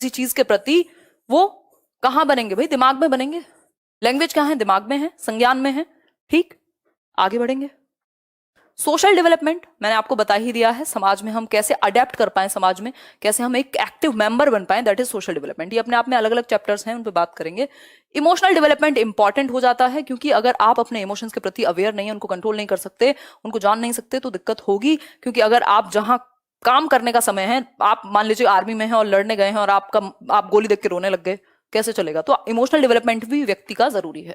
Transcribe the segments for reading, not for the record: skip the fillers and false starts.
किसी चीज के प्रति वो कहां बनेंगे भाई? दिमाग में बनेंगे। लैंग्वेज कहां है? दिमाग में है, संज्ञान में है। ठीक, आगे बढ़ेंगे। सोशल डेवलपमेंट मैंने आपको बता ही दिया है, समाज में हम कैसे अडेप्ट कर पाए, समाज में कैसे हम एक एक्टिव मेंबर बन पाए, दैट इज सोशल डेवलपमेंट। ये अपने आप में अलग अलग चैप्टर्स हैं, उन पर बात करेंगे। इमोशनल डेवलपमेंट इंपॉर्टेंट हो जाता है, क्योंकि अगर आप अपने इमोशंस के प्रति अवेयर नहीं है, उनको कंट्रोल नहीं कर सकते, उनको जान नहीं सकते, तो दिक्कत होगी। क्योंकि अगर आप जहां काम करने का समय है, आप मान लीजिए आर्मी में हैं और लड़ने गए हैं और आप गोली देख के रोने लग गए, कैसे चलेगा? तो इमोशनल डेवलपमेंट भी व्यक्ति का जरूरी है।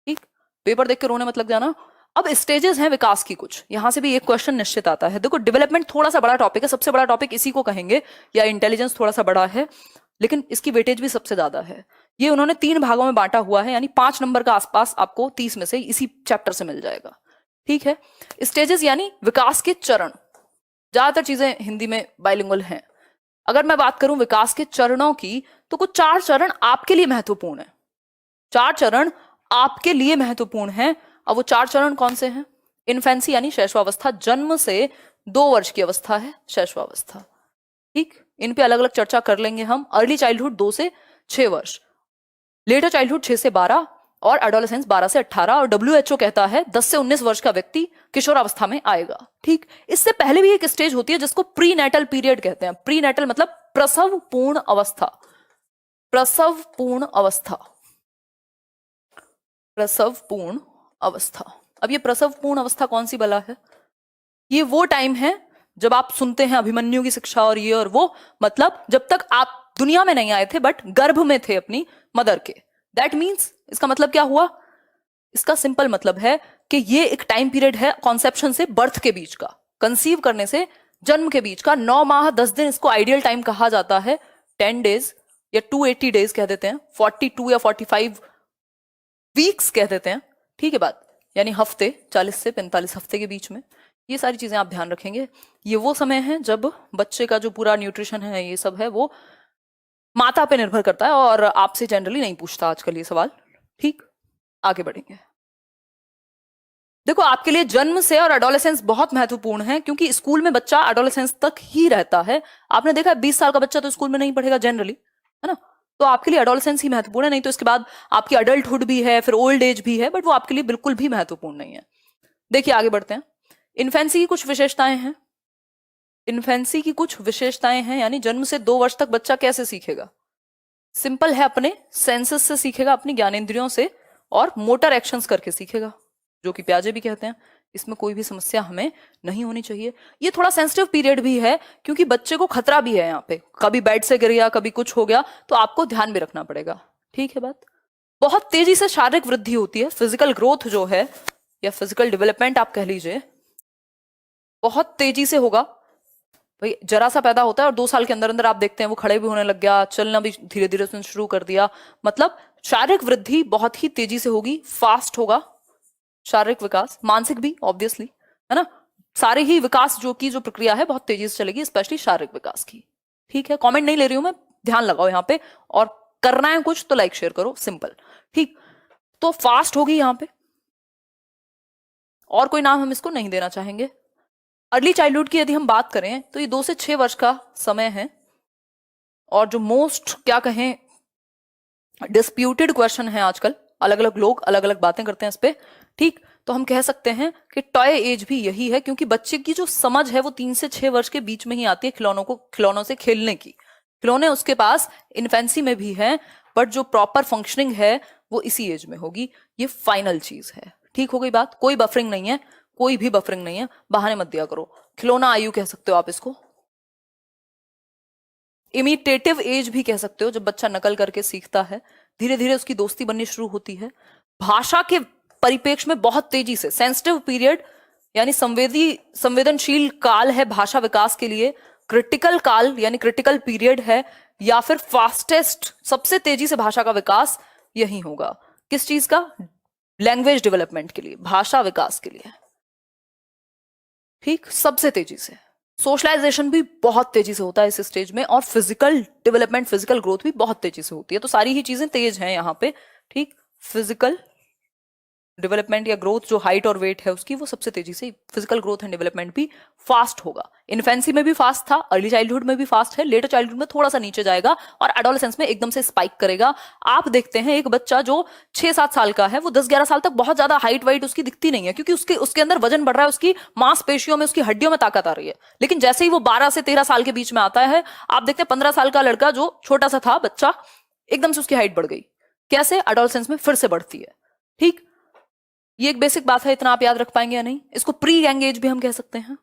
ठीक, पेपर देख के रोने मत लग जाना। अब स्टेजेस हैं विकास की कुछ, यहां से भी एक क्वेश्चन निश्चित आता है। देखो, डेवलपमेंट थोड़ा सा बड़ा टॉपिक है, सबसे बड़ा टॉपिक इसी को कहेंगे, या इंटेलिजेंस थोड़ा सा बड़ा है, लेकिन इसकी वेटेज भी सबसे ज्यादा है। ये उन्होंने 3 भागों में बांटा हुआ है, यानी 5 नंबर का आसपास आपको 30 में से इसी चैप्टर से मिल जाएगा। ठीक है, स्टेजेस यानी विकास के चरण। ज्यादातर चीजें हिंदी में बाइलिंगुअल हैं। अगर मैं बात करूं विकास के चरणों की, तो कुछ 4 चरण आपके लिए महत्वपूर्ण है। 4 चरण आपके लिए महत्वपूर्ण है। अब वो 4 चरण कौन से हैं? इन्फेंसी यानी शैशवावस्था, जन्म से 2 वर्ष की अवस्था है शैशवावस्था। ठीक, इन पे अलग अलग चर्चा कर लेंगे हम। अर्ली चाइल्डहुड 2 से 6 वर्ष, लेटर चाइल्डहुड 6 से 12, और एडोलेसेंस 12 से 18, और WHO कहता है 10 से 19 वर्ष का व्यक्ति किशोरावस्था में आएगा। ठीक, इससे पहले भी एक स्टेज होती है जिसको प्री नेटल पीरियड कहते हैं। प्री नेटल मतलब प्रसव पूर्ण अवस्था। प्रसव पूर्ण अवस्था, प्रसव पूर्ण अवस्था। अब ये प्रसव पूर्ण अवस्था कौन सी बला है? ये वो टाइम है जब आप सुनते हैं अभिमन्यु की शिक्षा और ये और वो, मतलब जब तक आप दुनिया में नहीं आए थे बट गर्भ में थे अपनी मदर के। दैट मीन्स, इसका मतलब क्या हुआ? इसका सिंपल मतलब है कि ये एक टाइम पीरियड है कॉन्सेप्शन से बर्थ के बीच का, कंसीव करने से जन्म के बीच का। 9 माह 10 दिन इसको आइडियल टाइम कहा जाता है। 10 डेज या 280 डेज कह देते हैं, 42 या 45 वीक्स कह देते हैं। ठीक है बात, यानी हफ्ते, 40 से 45 हफ्ते के बीच में। ये सारी चीजें आप ध्यान रखेंगे। ये वो समय है जब बच्चे का जो पूरा न्यूट्रिशन है, ये सब है, वो माता पे निर्भर करता है, और आपसे जनरली नहीं पूछता आजकल ये सवाल। ठीक, आगे बढ़ेंगे। देखो, आपके लिए जन्म से और एडोलेसेंस बहुत महत्वपूर्ण है, क्योंकि स्कूल में बच्चा एडोलेसेंस तक ही रहता है। आपने देखा 20 साल का बच्चा तो स्कूल में नहीं पढ़ेगा जनरली, है ना? तो आपके लिए एडोलेसेंस ही महत्वपूर्ण है। नहीं तो इसके बाद आपकी अडल्टहुड भी है, फिर ओल्ड एज भी है, बट वो आपके लिए बिल्कुल भी महत्वपूर्ण नहीं है। देखिए, आगे बढ़ते हैं। इन्फेंसी की कुछ विशेषताएं हैं। इन्फेंसी की कुछ विशेषताएं हैं, यानी जन्म से 2 वर्ष तक बच्चा कैसे सीखेगा? सिंपल है, अपने सेंसेस से सीखेगा, अपनी ज्ञानेंद्रियों से, और मोटर एक्शंस करके सीखेगा, जो कि प्याजे भी कहते हैं। इसमें कोई भी समस्या हमें नहीं होनी चाहिए। ये थोड़ा सेंसिटिव पीरियड भी है, क्योंकि बच्चे को खतरा भी है यहाँ पे, कभी बेड से गिर गया, कभी कुछ हो गया, तो आपको ध्यान भी रखना पड़ेगा। ठीक है बात। बहुत तेजी से शारीरिक वृद्धि होती है, फिजिकल ग्रोथ जो है, या फिजिकल डेवलपमेंट आप कह लीजिए, बहुत तेजी से होगा। भाई जरा सा पैदा होता है और 2 साल के अंदर अंदर आप देखते हैं वो खड़े भी होने लग गया, चलना भी धीरे धीरे उसने शुरू कर दिया। मतलब शारीरिक वृद्धि बहुत ही तेजी से होगी, फास्ट होगा शारीरिक विकास, मानसिक भी ऑब्वियसली, है ना? सारे ही विकास जो प्रक्रिया है बहुत तेजी से चलेगी, स्पेशली शारीरिक विकास की। ठीक है, कमेंट नहीं ले रही हूं मैं, ध्यान लगाओ यहाँ पे, और करना है कुछ तो लाइक शेयर करो, सिंपल। ठीक, तो फास्ट होगी यहाँ पे, और कोई नाम हम इसको नहीं देना चाहेंगे। अर्ली चाइल्डहुड की यदि हम बात करें तो ये 2 से 6 वर्ष का समय है, और जो मोस्ट क्या कहें डिस्प्यूटेड क्वेश्चन है आजकल, अलग अलग लोग अलग अलग बातें करते हैं इस पे। ठीक, तो हम कह सकते हैं कि टॉय एज भी यही है, क्योंकि बच्चे की जो समझ है वो 3 से 6 वर्ष के बीच में ही आती है खिलौनों से खेलने की। खिलौने उसके पास इन्फेंसी में भी है, बट जो प्रॉपर फंक्शनिंग है वो इसी एज में होगी। ये फाइनल चीज है। ठीक हो गई बात? कोई बफरिंग नहीं है, कोई भी बफरिंग नहीं है, बहाने मत दिया करो। खिलौना आयु कह सकते हो आप इसको, इमिटेटिव एज भी कह सकते हो, जब बच्चा नकल करके सीखता है, धीरे धीरे उसकी दोस्ती बननी शुरू होती है। भाषा के परिपेक्ष में बहुत तेजी से, सेंसिटिव पीरियड यानी संवेदनशील काल है भाषा विकास के लिए, क्रिटिकल काल यानी क्रिटिकल पीरियड है, या फिर फास्टेस्ट सबसे तेजी से भाषा का विकास यही होगा। किस चीज का? लैंग्वेज डेवलपमेंट के लिए, भाषा विकास के लिए। ठीक, सबसे तेजी से। सोशलाइजेशन भी बहुत तेजी से होता है इस स्टेज में, और फिजिकल डेवलपमेंट, फिजिकल ग्रोथ भी बहुत तेजी से होती है। तो सारी ही चीजें तेज हैं यहाँ पे। ठीक, फिजिकल डेवलपमेंट या ग्रोथ जो हाइट और वेट है उसकी, वो सबसे तेजी से, फिजिकल ग्रोथ एंड डेवलपमेंट भी फास्ट होगा। इन्फेंसी में भी फास्ट था, अर्ली चाइल्डहुड में भी फास्ट है, लेटर चाइल्डहुड में थोड़ा सा नीचे जाएगा और एडोलेसेंस में एकदम से स्पाइक करेगा। आप देखते हैं एक बच्चा जो 6-7 साल का है वो 10-11 साल तक बहुत ज्यादा हाइट वाइट उसकी दिखती नहीं है, क्योंकि उसके अंदर वजन बढ़ रहा है, उसकी मांसपेशियों में, उसकी हड्डियों में ताकत आ रही है। लेकिन जैसे ही वो 12 से 13 साल के बीच में आता है, आप देखते हैं 15 साल का लड़का जो छोटा सा था बच्चा, एकदम से उसकी हाइट बढ़ गई। कैसे? एडोलेसेंस में फिर से बढ़ती है। ठीक, ये एक बेसिक बात है, इतना आप याद रख पाएंगे या नहीं? इसको प्री यंग एज भी हम कह सकते हैं,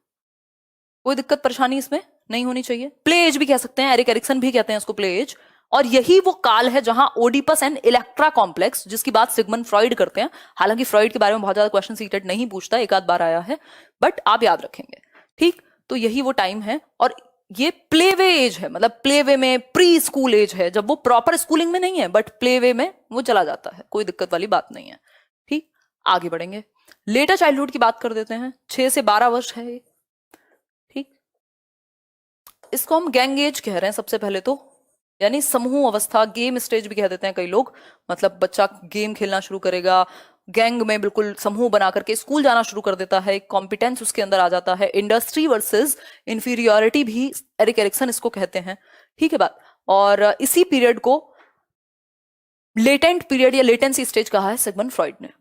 कोई दिक्कत परेशानी इसमें नहीं होनी चाहिए। प्ले एज भी कह सकते हैं, एरिक एरिक्सन भी कहते हैं उसको प्ले एज। और यही वो काल है जहां ओडिपस एंड इलेक्ट्रा कॉम्प्लेक्स, जिसकी बात सिगमंड फ्रॉइड करते हैं, हालांकि फ्रॉइड के बारे में बहुत ज्यादा क्वेश्चन सीटेट नहीं पूछता, एक आध बार आया है, बट आप याद रखेंगे। ठीक, तो यही वो टाइम है और ये प्लेवे एज है, मतलब प्लेवे में प्री स्कूल एज है, जब वो प्रॉपर स्कूलिंग में नहीं है बट प्लेवे में वो चला जाता है, कोई दिक्कत वाली बात नहीं है। ठीक, आगे बढ़ेंगे। लेटर चाइल्डहुड की बात कर देते हैं, 6 से 12 वर्ष है ये। ठीक, इसको हम गैंग एज कह रहे हैं सबसे पहले तो, यानी समूह अवस्था, गेम स्टेज भी कह देते हैं कई लोग, मतलब बच्चा गेम खेलना शुरू करेगा, गैंग में बिल्कुल समूह बना करके स्कूल जाना शुरू कर देता है, कॉम्पिटेंस उसके अंदर आ जाता है, इंडस्ट्री वर्सेस इंफीरियोरिटी भी एरिक एरिक्सन इसको कहते हैं। ठीक है बात, और इसी पीरियड को लेटेंट पीरियड या लेटेंसी स्टेज कहा है सिगमंड फ्रॉइड ने।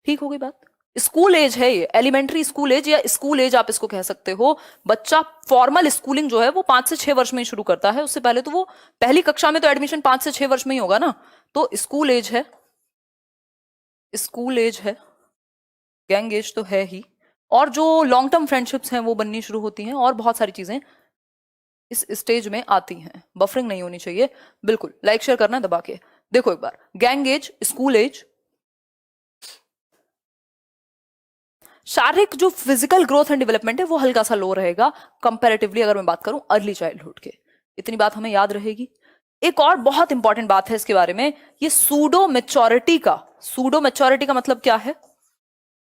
ठीक हो गई बात। स्कूल एज है ये, एलिमेंट्री स्कूल एज या स्कूल एज आप इसको कह सकते हो। बच्चा फॉर्मल स्कूलिंग जो है वो 5 से 6 वर्ष में ही शुरू करता है, उससे पहले तो वो पहली कक्षा में तो एडमिशन 5 से 6 वर्ष में ही होगा ना, तो स्कूल एज है, स्कूल एज है, गैंग एज तो है ही। और जो लॉन्ग टर्म फ्रेंडशिप्स हैं वो बननी शुरू होती हैं और बहुत सारी चीजें इस स्टेज में आती हैं। बफरिंग नहीं होनी चाहिए बिल्कुल, लाइक शेयर करना दबा के। देखो एक बार, गैंग एज, स्कूल एज, शारीरिक जो फिजिकल ग्रोथ एंड डेवलपमेंट है वो हल्का सा लो रहेगा कंपैरेटिवली, अगर मैं बात करूं अर्ली चाइल्डहुड के। इतनी बात हमें याद रहेगी। एक और बहुत इंपॉर्टेंट बात है इसके बारे में, ये सूडो मैच्योरिटी का मतलब क्या है?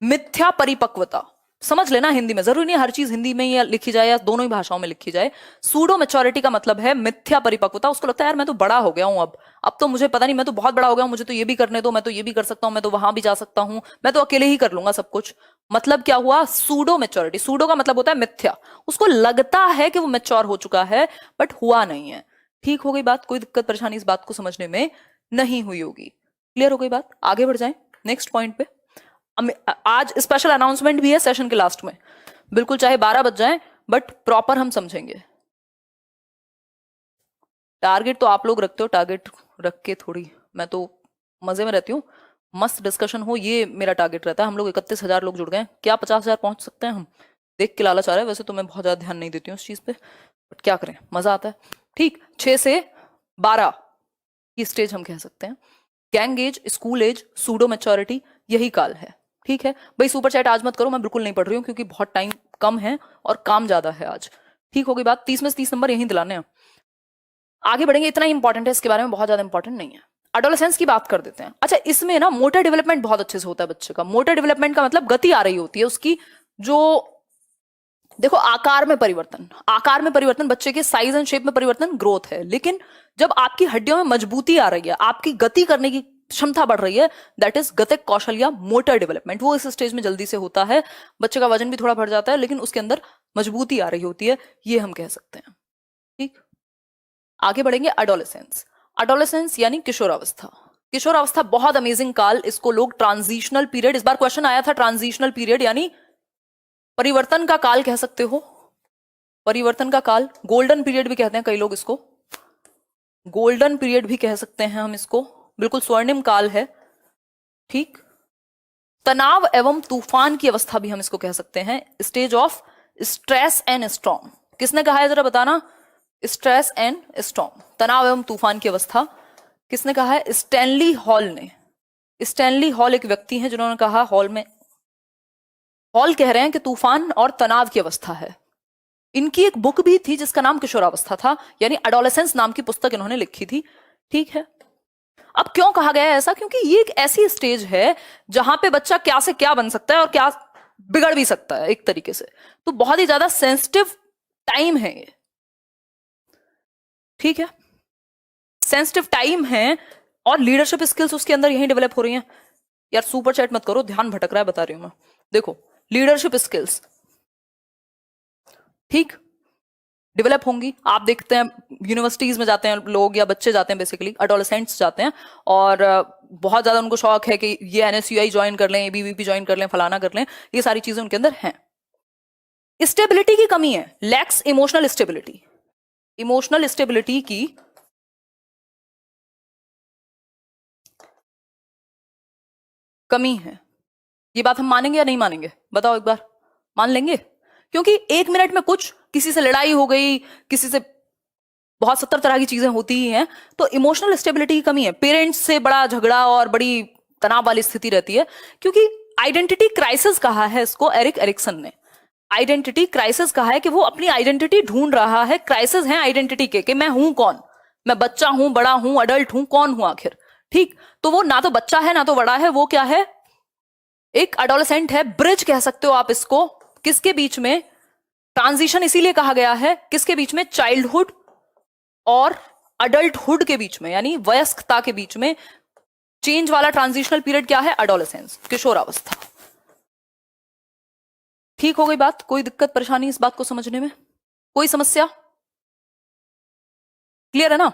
मिथ्या परिपक्वता। समझ लेना, हिंदी में जरूरी नहीं हर चीज हिंदी में ही लिखी जाए या दोनों ही भाषाओं में लिखी जाए। सूडो मैच्योरिटी का मतलब है मिथ्या परिपक्वता। उसको लगता है यार मैं तो बड़ा हो गया हूं, अब तो मुझे पता नहीं, मैं तो बहुत बड़ा हो गया हूं, मुझे तो ये भी करने दो, मैं तो ये भी कर सकता हूं, मैं तो वहां भी जा सकता हूं, मैं तो अकेले ही कर लूंगा सब कुछ। मतलब क्या हुआ? Pseudo maturity. सूडो का मतलब होता है मिथ्या। उसको लगता है कि वो मैच्योर हो चुका है बट हुआ नहीं है। ठीक हो गई बात, कोई दिक्कत परेशानी इस बात को समझने में नहीं हुई होगी। क्लियर हो गई बात, आगे बढ़ जाएं नेक्स्ट पॉइंट पे। आज स्पेशल अनाउंसमेंट भी है सेशन के लास्ट में, बिल्कुल चाहे 12 बज जाए बट प्रॉपर हम समझेंगे। टारगेट तो आप लोग रखते हो, टारगेट रख के थोड़ी, मैं तो मजे में रहती हूँ, मस्त डिस्कशन हो ये मेरा टारगेट रहता है। हम लोग 31,000 लोग जुड़ गए, क्या 50,000 पहुंच सकते हैं हम? देख के लालच आ रहा है, वैसे तो मैं बहुत ज्यादा ध्यान नहीं देती हूँ उस चीज पे, बट क्या करें, मजा आता है। ठीक, 6 से 12 की स्टेज हम कह सकते हैं। Gang age, school age, pseudo maturity, यही काल है। ठीक है भाई, सुपर चैट आज मत करो, मैं बिल्कुल नहीं पढ़ रही हूँ क्योंकि बहुत टाइम कम है और काम ज्यादा है आज। ठीक हो गई बात, 30 में से 30 नंबर यहीं दिलाने हैं। आगे बढ़ेंगे, इतना ही इंपॉर्टेंट है, इसके बारे में बहुत ज्यादा इंपॉर्टेंट नहीं है। एडोलेसेंस की बात कर देते हैं। अच्छा, इसमें ना मोटर डेवलपमेंट बहुत अच्छे से होता है बच्चे का। मोटर डेवलपमेंट का मतलब गति आ रही होती है उसकी, जो देखो आकार में परिवर्तन, बच्चे के साइज एंड शेप में परिवर्तन ग्रोथ है। लेकिन जब आपकी हड्डियों में मजबूती आ रही है, आपकी गति करने की क्षमता बढ़ रही है, दैट इज गतिक कौशल या मोटर डेवलपमेंट। वो इस स्टेज में जल्दी से होता है। बच्चे का वजन भी थोड़ा बढ़ जाता है लेकिन उसके अंदर मजबूती आ रही होती है, ये हम कह सकते हैं। ठीक, आगे बढ़ेंगे। एडोलेसेंस यानी किशोरावस्था। किशोरावस्था बहुत अमेजिंग काल, इसको लोग ट्रांजिशनल पीरियड, इस बार क्वेश्चन आया था, ट्रांजिशनल पीरियड यानी परिवर्तन का काल कह सकते हो। परिवर्तन का काल, गोल्डन पीरियड भी कहते हैं कई लोग इसको, गोल्डन पीरियड भी कह सकते हैं हम इसको, बिल्कुल स्वर्णिम काल है। ठीक, तनाव एवं तूफान की अवस्था भी हम इसको कह सकते हैं। Stage of stress and storm, किसने कहा है जरा बताना? स्ट्रेस एंड स्टॉर्म, तनाव एवं तूफान की अवस्था किसने कहा है? स्टैनली हॉल ने। स्टैनली हॉल एक व्यक्ति हैं जिन्होंने कहा, हॉल कह रहे हैं कि तूफान और तनाव की अवस्था है। इनकी एक बुक भी थी जिसका नाम किशोरावस्था था, यानी एडोलेसेंस नाम की पुस्तक इन्होंने लिखी थी। ठीक है, अब क्यों कहा गया है ऐसा? क्योंकि ये एक ऐसी स्टेज है जहां पे बच्चा क्या से क्या बन सकता है और क्या बिगड़ भी सकता है एक तरीके से, तो बहुत ही ज्यादा सेंसिटिव टाइम है ये। ठीक है, सेंसिटिव टाइम है और लीडरशिप स्किल्स उसके अंदर यही डेवलप हो रही हैं। यार सुपर चैट मत करो, ध्यान भटक रहा है, बता रही हूं मैं। देखो, लीडरशिप स्किल्स ठीक डेवलप होंगी। आप देखते हैं यूनिवर्सिटीज में जाते हैं लोग, या बच्चे जाते हैं, बेसिकली एडोलेसेंट्स जाते हैं, और बहुत ज्यादा उनको शौक है कि ये एनएसयूआई ज्वाइन कर लें, एबीवीपी ज्वाइन कर लें, फलाना कर लें, ये सारी चीजें उनके अंदर हैं। स्टेबिलिटी की कमी है, lakhs emotional stability, emotional stability की कमी है। ये बात हम मानेंगे या नहीं मानेंगे, बताओ एक बार, मान लेंगे? क्योंकि 1 मिनट में कुछ, किसी से लड़ाई हो गई, किसी से बहुत 70 तरह की चीजें होती ही हैं, तो इमोशनल स्टेबिलिटी की कमी है। पेरेंट्स से बड़ा झगड़ा और बड़ी तनाव वाली स्थिति रहती है, क्योंकि आइडेंटिटी क्राइसिस कहा है इसको एरिक एरिक्सन ने। आइडेंटिटी क्राइसिस कहा है कि वो अपनी आइडेंटिटी ढूंढ रहा है, क्राइसिस है आइडेंटिटी के, कि मैं हूं कौन, मैं बच्चा हूं, बड़ा हूं, अडल्ट हूं, कौन हूं आखिर। ठीक, तो वो ना तो बच्चा है ना तो बड़ा है, वो क्या है, एक एडोलेसेंट है, ब्रिज कह सकते हो आप इसको। किसके बीच में? ट्रांजिशन इसीलिए कहा गया है, किसके बीच में? चाइल्डहुड और अडल्टहुड के बीच में, यानी वयस्कता के बीच में चेंज वाला ट्रांजिशनल पीरियड क्या है? एडोलेसेंस, किशोरावस्था। ठीक हो गई बात? कोई दिक्कत परेशानी इस बात को समझने में? कोई समस्या? क्लियर है ना?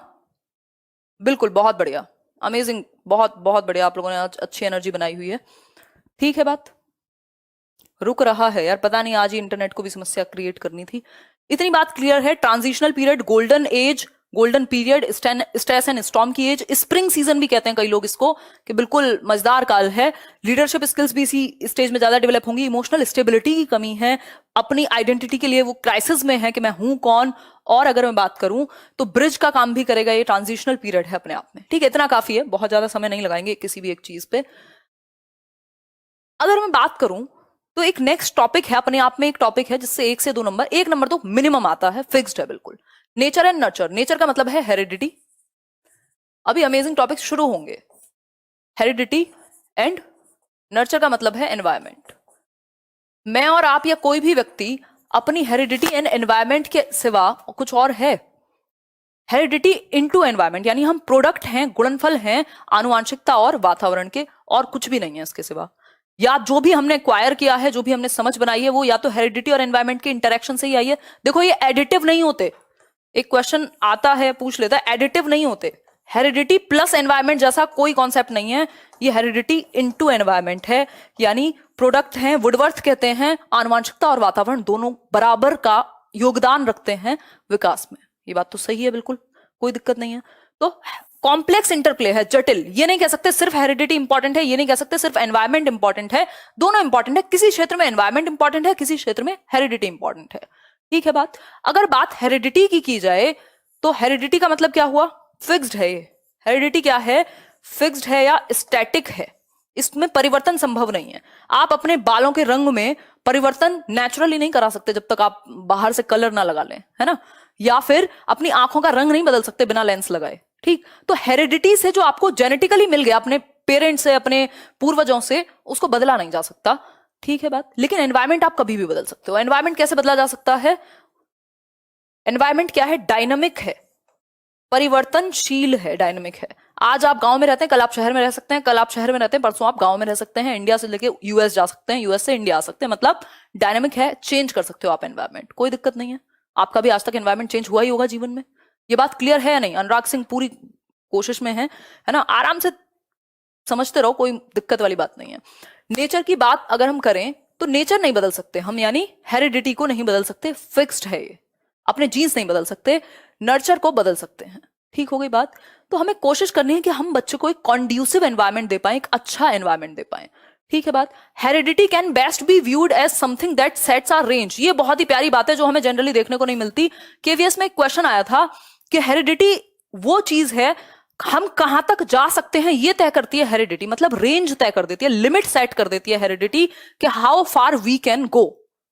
बिल्कुल, बहुत बढ़िया, अमेजिंग, बहुत बहुत बढ़िया, आप लोगों ने आज अच्छी एनर्जी बनाई हुई है। ठीक है बात, रुक रहा है यार, पता नहीं आज ही इंटरनेट को भी समस्या क्रिएट करनी थी। इतनी बात क्लियर है, transitional period, golden age, golden period, stress and storm की एज, स्प्रिंग सीजन भी कहते हैं कई लोग इसको, कि बिल्कुल मजेदार काल है। लीडरशिप स्किल्स भी इसी स्टेज में ज्यादा डेवलप होंगी। इमोशनल स्टेबिलिटी की कमी है, अपनी आइडेंटिटी के लिए वो क्राइसिस में है कि मैं हूं कौन। और अगर मैं बात करूं तो ब्रिज का काम भी करेगा, ये ट्रांजिशनल पीरियड है अपने आप में। ठीक है, इतना काफी है, बहुत ज्यादा समय नहीं लगाएंगे किसी भी एक चीज पे। अगर मैं बात करूं तो एक नेक्स्ट टॉपिक है, अपने आप में एक टॉपिक है जिससे 1 से 2 नंबर, 1 नंबर तो मिनिमम आता है, फिक्स्ड है बिल्कुल। Nature and nurture. नेचर का मतलब है हेरिडिटी, अभी अमेजिंग टॉपिक शुरू होंगे। हेरिडिटी एंड नर्चर का मतलब है एनवायरमेंट। मैं और आप या कोई भी व्यक्ति अपनी हेरिडिटी एंड एनवायरमेंट के सिवा कुछ और है? हेरिडिटी इनटू एनवायरमेंट, यानी हम प्रोडक्ट हैं, गुणनफल हैं आनुवांशिकता और वातावरण के, और कुछ भी नहीं है इसके सिवा। या जो भी हमने एक्वायर किया है, जो भी हमने समझ बनाई है, वो या तो हेरिडिटी और एनवायरमेंट के इंटरेक्शन से ही आई है। देखो, ये एडिटिव नहीं होते। एक क्वेश्चन आता है, पूछ लेता है, एडिटिव नहीं होते। हेरिडिटी प्लस एनवायरमेंट जैसा कोई कॉन्सेप्ट नहीं है, ये हेरिडिटी इनटू एनवायरमेंट है, यानी प्रोडक्ट हैं, वुडवर्थ कहते हैं, आनुवांशिकता और वातावरण दोनों बराबर का योगदान रखते हैं विकास में। ये बात तो सही है, बिल्कुल कोई दिक्कत नहीं है। तो कॉम्प्लेक्स इंटरप्ले है, जटिल। ये नहीं कह सकते सिर्फ हेरिडिटी इंपॉर्टेंट है, ये नहीं कह सकते सिर्फ एनवायरमेंट इंपॉर्टेंट है, दोनों इंपॉर्टेंट है। किसी क्षेत्र में एनवायरमेंट इंपॉर्टेंट है, किसी क्षेत्र में हेरिडिटी इंपॉर्टेंट है। ठीक है बात। अगर बात हेरिडिटी की जाए तो हेरिडिटी का मतलब क्या हुआ? फिक्स्ड है। ये हेरिडिटी क्या है? फिक्स्ड है या स्टैटिक है, इसमें परिवर्तन संभव नहीं है। आप अपने बालों के रंग में परिवर्तन नेचुरली नहीं करा सकते जब तक आप बाहर से कलर ना लगा लें, है ना? या फिर अपनी आंखों का रंग नहीं बदल सकते बिना लेंस लगाए। ठीक, तो हेरिडिटी से जो आपको जेनेटिकली मिल गया अपने पेरेंट्स से, अपने पूर्वजों से, उसको बदला नहीं जा सकता। ठीक है बात। लेकिन एनवायरमेंट आप कभी भी बदल सकते हो। एनवायरमेंट कैसे बदला जा सकता है? एनवायरमेंट क्या है? डायनामिक है, परिवर्तनशील है, डायनामिक है। आज आप गांव में रहते हैं, कल आप शहर में रह सकते हैं, कल आप शहर में रहते हैं, परसों आप गांव में रह सकते हैं, इंडिया से लेके यूएस जा सकते हैं, यूएस से इंडिया आ सकते हैं। मतलब डायनामिक है, चेंज कर सकते हो आप एनवायरमेंट, कोई दिक्कत नहीं है। आपका भी आज तक एनवायरमेंट चेंज हुआ ही होगा जीवन में। ये बात क्लियर है या नहीं? अनुराग सिंह पूरी कोशिश में है ना? आराम से समझते रहो, कोई दिक्कत वाली बात नहीं है। नेचर की बात अगर हम करें तो नेचर नहीं बदल सकते हम, यानी हेरिडिटी को नहीं बदल सकते, फिक्स्ड है ये। अपने जीन्स नहीं बदल सकते, नर्चर को बदल सकते हैं। ठीक हो गई बात। तो हमें कोशिश करनी है कि हम बच्चे को एक कॉन्ड्यूसिव एनवायरमेंट दे पाए, एक अच्छा एनवायरमेंट दे पाए। ठीक है बात। Heredity can best be viewed as something that sets our range. ये बहुत ही प्यारी बात है जो हमें जनरली देखने को नहीं मिलती। केवीएस में एक क्वेश्चन आया था कि हेरिडिटी वो चीज है, हम कहां तक जा सकते हैं ये तय करती है हेरिडिटी, मतलब रेंज तय कर देती है, लिमिट सेट कर देती है हेरिडिटी कि how far we can go.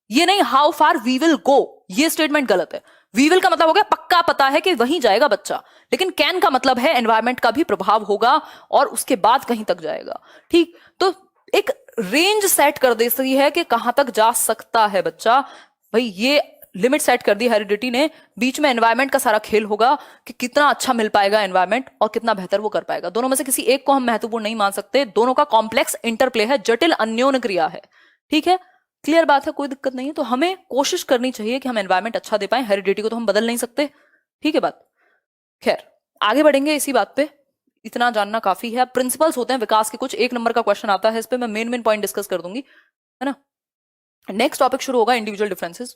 ये नहीं how far we will go, ये स्टेटमेंट गलत है। वी विल का मतलब हो गया पक्का पता है कि वहीं जाएगा बच्चा, लेकिन कैन का मतलब है एनवायरमेंट का भी प्रभाव होगा और उसके बाद कहीं तक जाएगा। ठीक, तो एक रेंज सेट कर देती है कि कहां तक जा सकता है बच्चा। भाई ये लिमिट सेट कर दी हेरिडिटी ने, बीच में एनवायरमेंट का सारा खेल होगा कि कितना अच्छा मिल पाएगा एनवायरमेंट और कितना बेहतर वो कर पाएगा। दोनों में से किसी एक को हम महत्वपूर्ण नहीं मान सकते, दोनों का कॉम्प्लेक्स इंटरप्ले है, जटिल अन्योन्य क्रिया है। ठीक है, क्लियर बात है, कोई दिक्कत नहीं है। तो हमें कोशिश करनी चाहिए कि हम एनवायरमेंट अच्छा दे पाए, हेरिडिटी को तो हम बदल नहीं सकते। ठीक है बात, खैर आगे बढ़ेंगे इसी बात पे, इतना जानना काफी है। प्रिंसिपल्स होते हैं विकास के कुछ, 1 नंबर का क्वेश्चन आता है इस पे, मैं मेन पॉइंट डिस्कस कर दूंगी, है ना। नेक्स्ट टॉपिक शुरू होगा इंडिविजुअल डिफरेंसेस।